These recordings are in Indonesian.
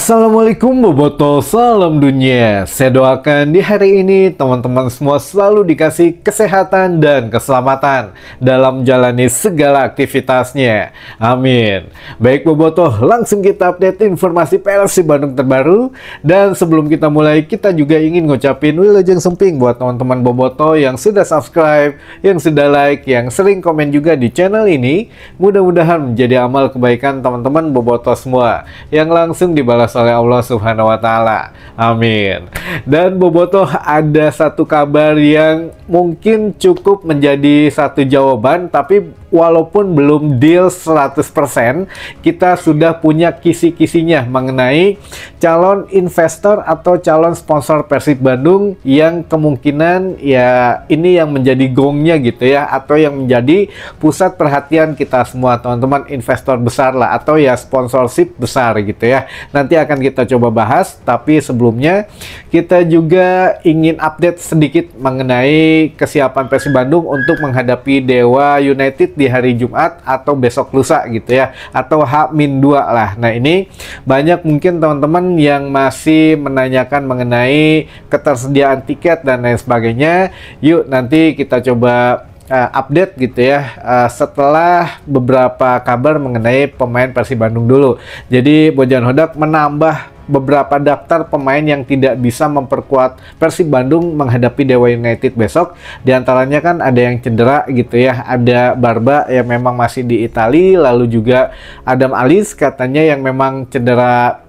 Assalamualaikum Boboto, salam dunia. Saya doakan di hari ini teman-teman semua selalu dikasih kesehatan dan keselamatan dalam menjalani segala aktivitasnya. Amin. Baik Boboto, langsung kita update informasi Persib Bandung terbaru. Dan sebelum kita mulai, kita juga ingin ngucapin wilujeng semping buat teman-teman Boboto yang sudah subscribe, yang sudah like, yang sering komen juga di channel ini. Mudah-mudahan menjadi amal kebaikan teman-teman Boboto semua yang langsung dibalas oleh Allah Subhanahu wa Ta'ala. Amin. Dan Boboto, ada satu kabar yang mungkin cukup menjadi satu jawaban, tapi walaupun belum deal 100%, kita sudah punya kisi-kisinya mengenai calon investor atau calon sponsor Persib Bandung yang kemungkinan ya ini yang menjadi gongnya gitu ya, atau yang menjadi pusat perhatian kita semua teman-teman investor besar lah, atau ya sponsorship besar gitu ya. Nanti akan kita coba bahas, tapi sebelumnya kita juga ingin update sedikit mengenai kesiapan Persib Bandung untuk menghadapi Dewa United di hari Jumat atau besok lusa gitu ya, atau H-2 lah. Nah ini banyak mungkin teman-teman yang masih menanyakan mengenai ketersediaan tiket dan lain sebagainya. Yuk nanti kita coba update gitu ya setelah beberapa kabar mengenai pemain Persib Bandung dulu. Jadi Bojan Hodak menambah beberapa daftar pemain yang tidak bisa memperkuat Persib Bandung menghadapi Dewa United besok. Di antaranya kan ada yang cedera gitu ya, ada Barba yang memang masih di Italia, lalu juga Adam Alis katanya yang memang cedera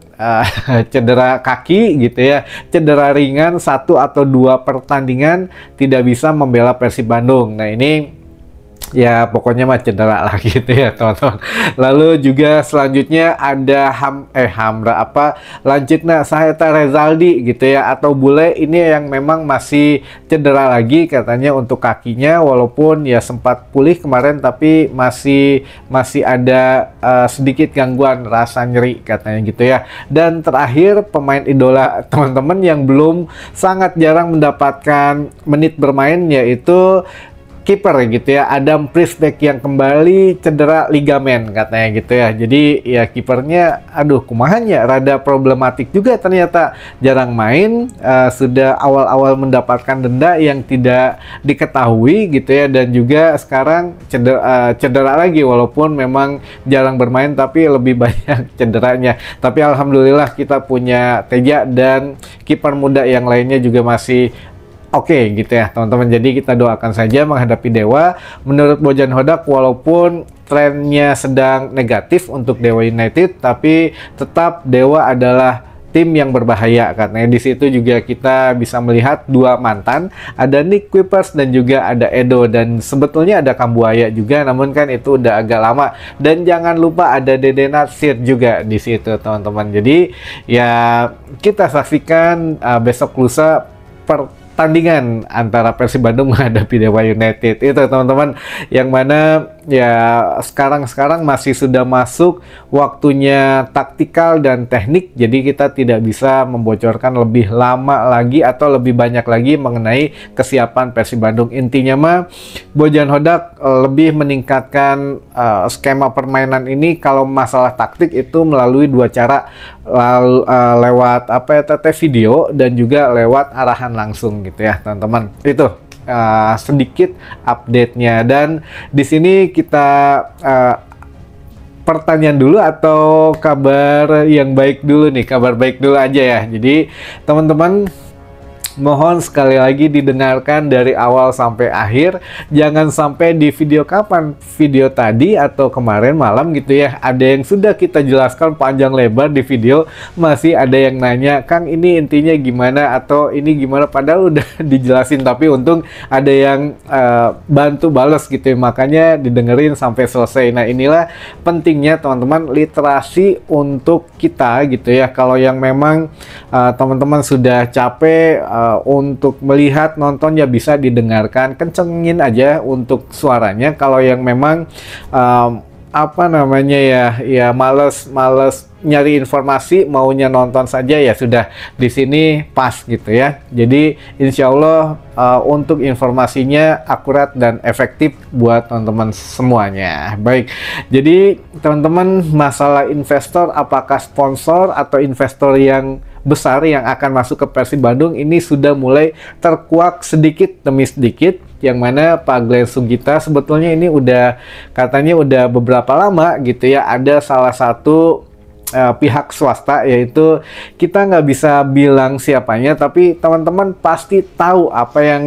cedera kaki gitu ya, cedera ringan 1 atau 2 pertandingan tidak bisa membela Persib Bandung. Nah ini ya pokoknya mah cedera lah gitu ya teman-teman. Lalu juga selanjutnya ada Lancitna Saheta Rezaldi gitu ya, atau Bule ini yang memang masih cedera lagi katanya untuk kakinya, walaupun ya sempat pulih kemarin tapi masih ada sedikit gangguan rasa nyeri katanya gitu ya. Dan terakhir pemain idola teman-teman yang belum sangat jarang mendapatkan menit bermain, yaitu kiper gitu ya, Adam Prisbeck yang kembali cedera ligamen katanya gitu ya. Jadi ya kipernya aduh kumahanya rada problematik juga, ternyata jarang main, sudah awal-awal mendapatkan denda yang tidak diketahui gitu ya, dan juga sekarang cedera lagi walaupun memang jarang bermain tapi lebih banyak cederanya. Tapi alhamdulillah kita punya Teja dan kiper muda yang lainnya juga masih oke gitu ya teman-teman. Jadi kita doakan saja menghadapi Dewa. Menurut Bojan Hodak, walaupun trennya sedang negatif untuk Dewa United, tapi tetap Dewa adalah tim yang berbahaya katanya. Di situ juga kita bisa melihat 2 mantan, ada Nick Kuipers dan juga ada Edo, dan sebetulnya ada Kambuaya juga, namun kan itu udah agak lama. Dan jangan lupa ada Dede Natsir juga di situ teman-teman. Jadi ya kita saksikan besok lusa pertandingan antara Persib Bandung menghadapi Dewa United itu teman-teman, yang mana ya sekarang masih sudah masuk waktunya taktikal dan teknik, jadi kita tidak bisa membocorkan lebih lama lagi atau lebih banyak lagi mengenai kesiapan Persib Bandung. Intinya mah Bojan Hodak lebih meningkatkan skema permainan ini kalau masalah taktik itu melalui 2 cara, lewat video dan juga lewat arahan langsung gitu ya teman-teman. Itu sedikit update-nya. Dan di sini kita pertanyaan dulu atau kabar yang baik dulu nih, kabar baik dulu aja ya. Jadi teman-teman mohon sekali lagi didengarkan dari awal sampai akhir. Jangan sampai di video video tadi atau kemarin malam gitu ya, ada yang sudah kita jelaskan panjang lebar di video, masih ada yang nanya, Kang ini intinya gimana atau ini gimana, padahal udah dijelasin, tapi untung ada yang bantu bales gitu ya, makanya didengerin sampai selesai. Nah inilah pentingnya teman-teman literasi untuk kita gitu ya. Kalau yang memang teman-teman sudah capek untuk melihat nonton, ya bisa didengarkan, kencengin aja untuk suaranya. Kalau yang memang apa namanya ya males nyari informasi, maunya nonton saja, ya sudah di sini pas gitu ya. Jadi insya Allah untuk informasinya akurat dan efektif buat teman-teman semuanya. Baik, jadi teman-teman, masalah investor, apakah sponsor atau investor yang besar yang akan masuk ke Persib Bandung ini sudah mulai terkuak sedikit demi sedikit, yang mana Pak Glenn Sugita sebetulnya ini katanya udah beberapa lama gitu ya, ada salah satu pihak swasta, yaitu kita nggak bisa bilang siapanya, tapi teman-teman pasti tahu apa yang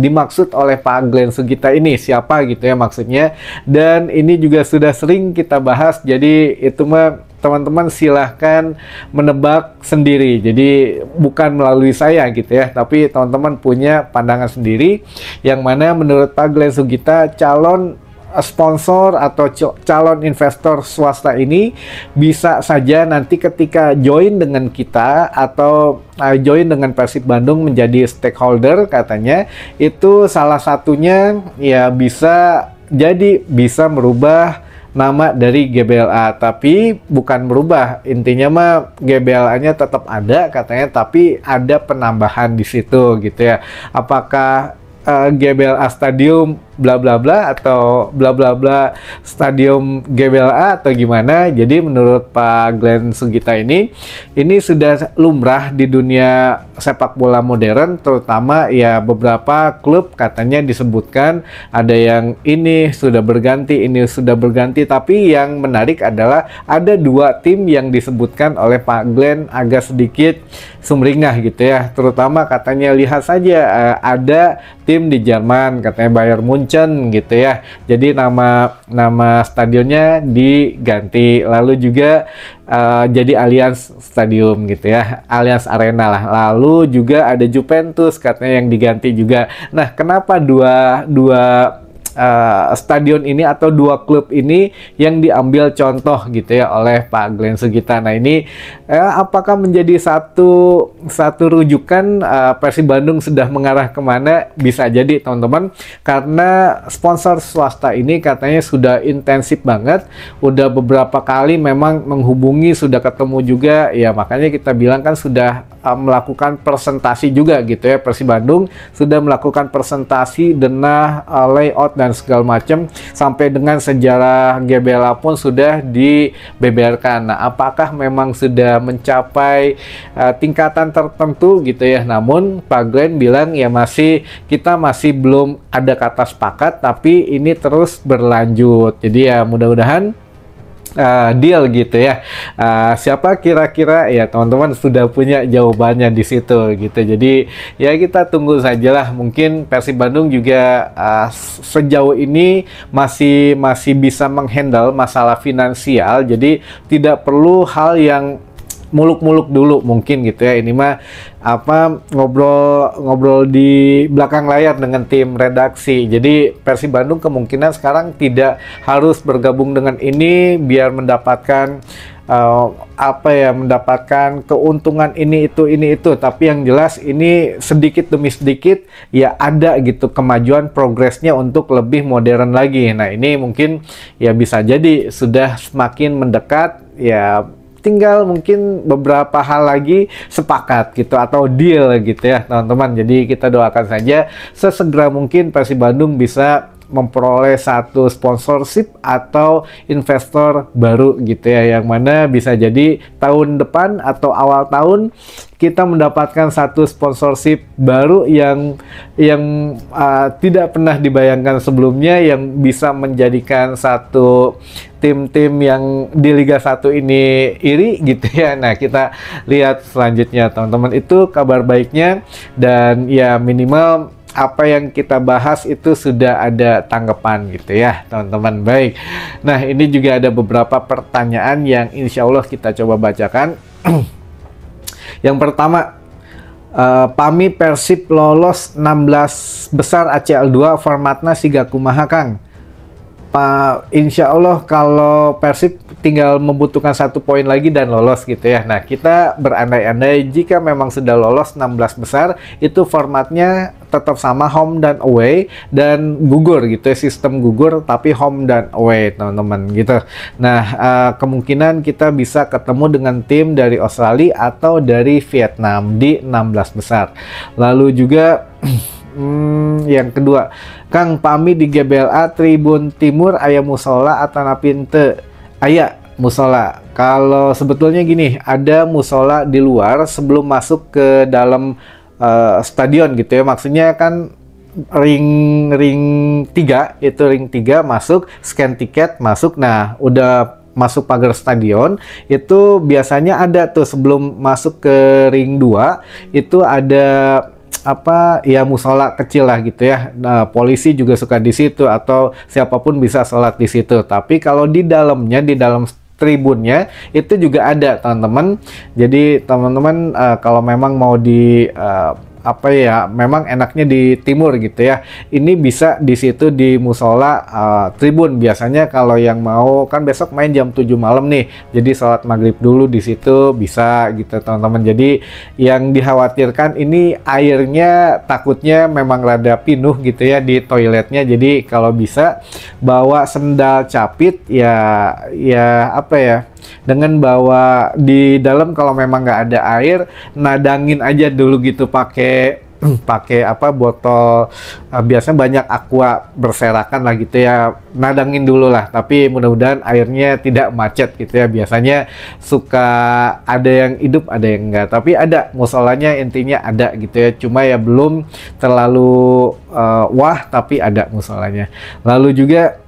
dimaksud oleh Pak Glenn Sugita ini, siapa gitu ya maksudnya. Dan ini juga sudah sering kita bahas, jadi itu mah teman-teman silahkan menebak sendiri, jadi bukan melalui saya gitu ya, tapi teman-teman punya pandangan sendiri, yang mana menurut Pak Glenn Sugita calon sponsor atau calon investor swasta ini bisa saja nanti ketika join dengan kita atau join dengan Persib Bandung menjadi stakeholder, katanya itu salah satunya ya bisa bisa merubah nama dari GBLA, tapi bukan merubah, intinya mah GBLA-nya tetap ada katanya, tapi ada penambahan di situ gitu ya. Apakah GBLA Stadium bla bla bla atau bla bla bla Stadium GBLA atau gimana? Jadi menurut Pak Glenn Sugita ini sudah lumrah di dunia sepak bola modern, terutama ya beberapa klub katanya disebutkan ada yang ini sudah berganti, tapi yang menarik adalah ada 2 tim yang disebutkan oleh Pak Glenn agak sedikit sumringah gitu ya, terutama katanya lihat saja ada tim di Jerman katanya Bayern Munchen gitu ya, jadi nama stadionnya diganti, lalu juga jadi Allianz Stadium gitu ya, Allianz Arena lah, lalu juga ada Juventus katanya yang diganti juga. Nah, kenapa dua stadion ini atau 2 klub ini yang diambil contoh gitu ya oleh Pak Glenn Sugita? Nah, ini apakah menjadi satu rujukan Persib Bandung sudah mengarah kemana? Bisa jadi teman-teman, karena sponsor swasta ini katanya sudah intensif banget, udah beberapa kali memang menghubungi, sudah ketemu juga ya, makanya kita bilang kan sudah melakukan presentasi juga gitu ya, Persib Bandung sudah melakukan presentasi denah layout dan segala macam, sampai dengan sejarah GBLA pun sudah dibeberkan. Nah, apakah memang sudah mencapai tingkatan tertentu gitu ya? Namun Pak Glenn bilang ya kita masih belum ada kata sepakat, tapi ini terus berlanjut. Jadi ya mudah-mudahan deal gitu ya. Siapa kira-kira ya, teman-teman sudah punya jawabannya di situ gitu. Jadi ya kita tunggu sajalah. Mungkin Persib Bandung juga sejauh ini masih bisa menghandle masalah finansial. Jadi tidak perlu hal yang muluk-muluk dulu mungkin gitu ya. Ini mah ngobrol di belakang layar dengan tim redaksi. Jadi Persib Bandung kemungkinan sekarang tidak harus bergabung dengan ini biar mendapatkan mendapatkan keuntungan ini itu, tapi yang jelas ini sedikit demi sedikit ya ada gitu kemajuan progresnya untuk lebih modern lagi. Nah, ini mungkin ya bisa jadi sudah semakin mendekat ya, tinggal mungkin beberapa hal lagi sepakat gitu atau deal gitu ya teman-teman. Jadi kita doakan saja sesegera mungkin Persib Bandung bisa memperoleh satu sponsorship atau investor baru gitu ya, yang mana bisa jadi tahun depan atau awal tahun kita mendapatkan satu sponsorship baru yang tidak pernah dibayangkan sebelumnya, yang bisa menjadikan satu tim-tim yang di Liga 1 ini iri gitu ya. Nah, kita lihat selanjutnya teman-teman, itu kabar baiknya, dan ya minimal apa yang kita bahas itu sudah ada tanggapan gitu ya teman-teman. Baik, nah ini juga ada beberapa pertanyaan yang insya Allah kita coba bacakan. Yang pertama, pami Persib lolos 16 besar ACL 2 formatna siga kumaha Kang? Insya Allah kalau Persib tinggal membutuhkan 1 poin lagi dan lolos gitu ya. Nah, kita berandai-andai jika memang sudah lolos 16 besar, itu formatnya tetap sama home dan away dan gugur gitu ya, sistem gugur tapi home dan away teman-teman gitu. Nah, kemungkinan kita bisa ketemu dengan tim dari Australia atau dari Vietnam di 16 besar. Lalu juga yang kedua, Kang pami di GBLA Tribun Timur aya musola atau napinte aya musola. Kalau sebetulnya gini, ada musola di luar sebelum masuk ke dalam stadion gitu ya. Maksudnya kan ring 3 itu ring 3 masuk, scan tiket masuk. Nah, udah masuk pagar stadion itu biasanya ada tuh sebelum masuk ke ring 2 itu ada ya musola kecil lah gitu ya. Nah, polisi juga suka di situ atau siapapun bisa sholat di situ. Tapi kalau di dalamnya, di dalam tribunnya itu juga ada teman-teman. Jadi teman-teman kalau memang mau di memang enaknya di timur gitu ya. Ini bisa di situ di musola tribun. Biasanya kalau yang mau kan besok main jam 7 malam nih. Jadi sholat maghrib dulu di situ bisa gitu teman-teman. Jadi yang dikhawatirkan ini airnya takutnya memang rada pinuh gitu ya di toiletnya. Jadi kalau bisa bawa sendal capit ya dengan bawa di dalam kalau memang nggak ada air, nadangin aja dulu gitu pakai botol, biasanya banyak aqua berserakan lah gitu ya, nadangin dulu lah. Tapi mudah-mudahan airnya tidak macet gitu ya. Biasanya suka ada yang hidup ada yang enggak, tapi ada musolanya intinya ada gitu ya. Cuma ya belum terlalu wah, tapi ada musolanya. Lalu juga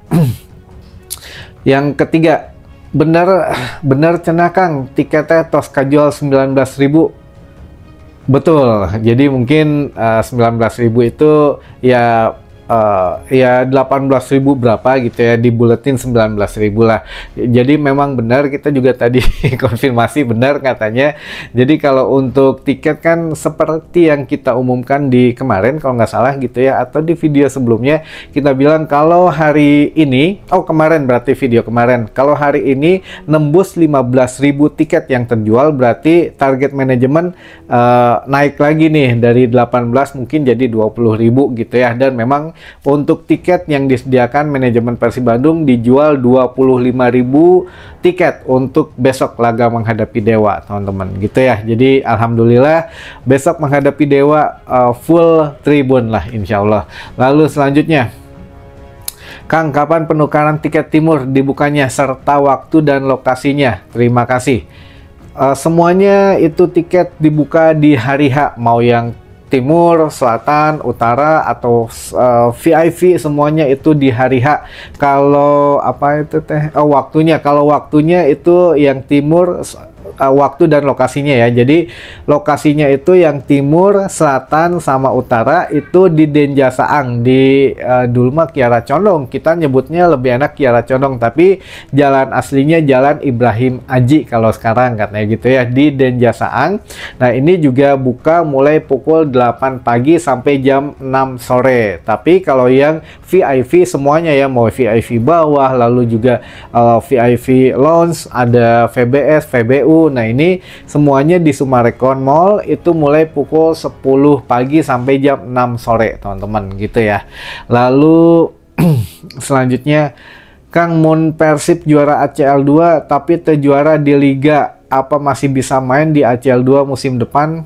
yang ketiga, bener cenah Kang tiketnya tos kajual 19.000. Betul, jadi mungkin 19.000 itu ya 18.000 berapa gitu ya, di buletin 19.000 lah. Jadi memang benar, kita juga tadi konfirmasi benar katanya. Jadi kalau untuk tiket kan seperti yang kita umumkan di kemarin kalau nggak salah gitu ya, atau di video sebelumnya kita bilang kalau hari ini, kemarin berarti video kemarin, kalau hari ini nembus 15.000 tiket yang terjual, berarti target manajemen naik lagi nih dari 18 mungkin jadi 20.000 gitu ya. Dan memang untuk tiket yang disediakan manajemen Persib Bandung dijual 25.000 tiket untuk besok laga menghadapi Dewa teman-teman gitu ya. Jadi alhamdulillah besok menghadapi Dewa full tribun lah insya Allah. Lalu selanjutnya, Kang kapan penukaran tiket timur dibukanya serta waktu dan lokasinya? Terima kasih. Semuanya itu tiket dibuka di hari H, mau yang timur, selatan, utara atau VIP semuanya itu di hari H. Kalau waktunya, kalau waktunya itu yang timur waktu dan lokasinya ya. Jadi lokasinya itu yang timur, selatan sama utara itu di Denja Saang di dulu mah Kiara Condong. Kita nyebutnya lebih enak Kiara Condong, tapi jalan aslinya Jalan Ibrahim Aji kalau sekarang katanya gitu ya, di Denja Saang. Nah, ini juga buka mulai pukul 8 pagi sampai jam 6 sore. Tapi kalau yang VIP semuanya ya, mau VIP bawah, lalu juga VIP lounge, ada VBS, VBU. Nah, ini semuanya di Sumarekon Mall itu mulai pukul 10 pagi sampai jam 6 sore teman-teman gitu ya. Lalu selanjutnya, Kang mun Persib juara ACL 2 tapi terjuara di Liga, apa masih bisa main di ACL 2 musim depan?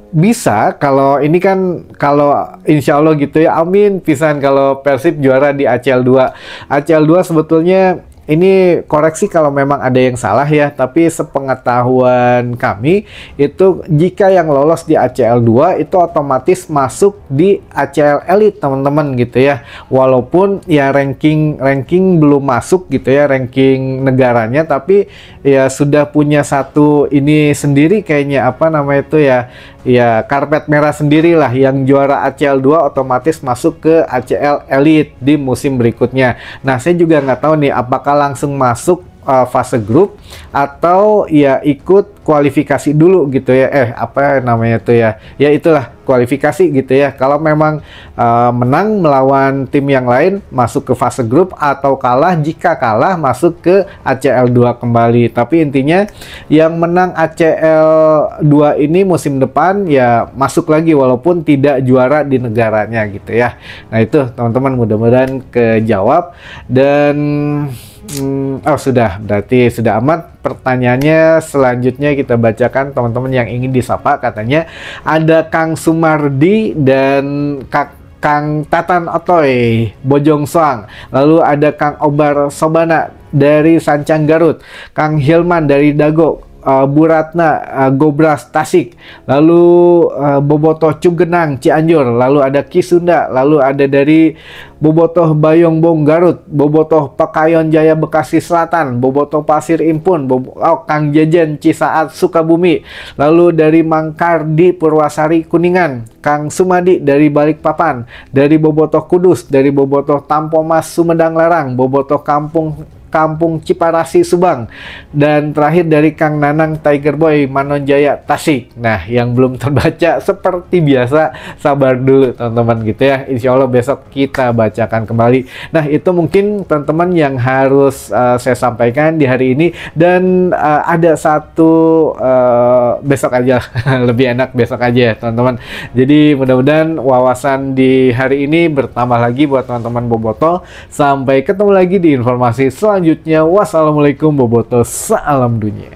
Bisa, kalau ini kan, kalau insya Allah gitu ya, amin pisan kalau Persib juara di ACL 2. ACL 2 sebetulnya ini koreksi kalau memang ada yang salah ya, tapi sepengetahuan kami itu jika yang lolos di ACL 2 itu otomatis masuk di ACL Elite teman-teman gitu ya. Walaupun ya ranking belum masuk gitu ya, ranking negaranya, tapi ya sudah punya satu ini sendiri kayaknya, apa namanya itu ya karpet merah sendiri lah. Yang juara ACL 2 otomatis masuk ke ACL Elite di musim berikutnya. Nah, saya juga nggak tahu nih apakah langsung masuk fase grup atau ya ikut kualifikasi dulu gitu ya. Apa namanya tuh ya? Ya itulah kualifikasi gitu ya. Kalau memang menang melawan tim yang lain masuk ke fase grup, atau kalah, jika kalah masuk ke ACL 2 kembali. Tapi intinya yang menang ACL 2 ini musim depan ya masuk lagi walaupun tidak juara di negaranya gitu ya. Nah itu teman-teman, mudah-mudahan kejawab. Dan sudah, berarti sudah amat. Pertanyaannya selanjutnya kita bacakan teman-teman yang ingin disapa. Katanya ada Kang Sumardi dan Kang Tatan Otoy Bojong Soang, lalu ada Kang Obar Sobana dari Sancang Garut, Kang Hilman dari Dago, Bu Ratna Gobras Tasik, lalu Bobotoh Cugenang Cianjur, lalu ada Kisunda, lalu ada dari Bobotoh Bayongbong Garut, Bobotoh Pekayon Jaya Bekasi Selatan, Bobotoh Pasir Impun, Kang Jejen Cisaat Sukabumi, lalu dari Mangkardi Purwasari Kuningan, Kang Sumadi dari Balikpapan, dari Bobotoh Kudus, dari Bobotoh Tampomas Sumedang Larang, Bobotoh Kampung Ciparasi Subang, dan terakhir dari Kang Nanang Tiger Boy Manonjaya Tasik. Nah, yang belum terbaca seperti biasa sabar dulu teman-teman gitu ya. Insya Allah besok kita bacakan kembali. Nah, itu mungkin teman-teman yang harus saya sampaikan di hari ini. Dan ada satu besok aja lebih enak besok aja ya teman-teman. Jadi mudah-mudahan wawasan di hari ini bertambah lagi buat teman-teman Bobotoh. Sampai ketemu lagi di informasi selanjutnya. Wassalamualaikum Bobotoh, salam dunia.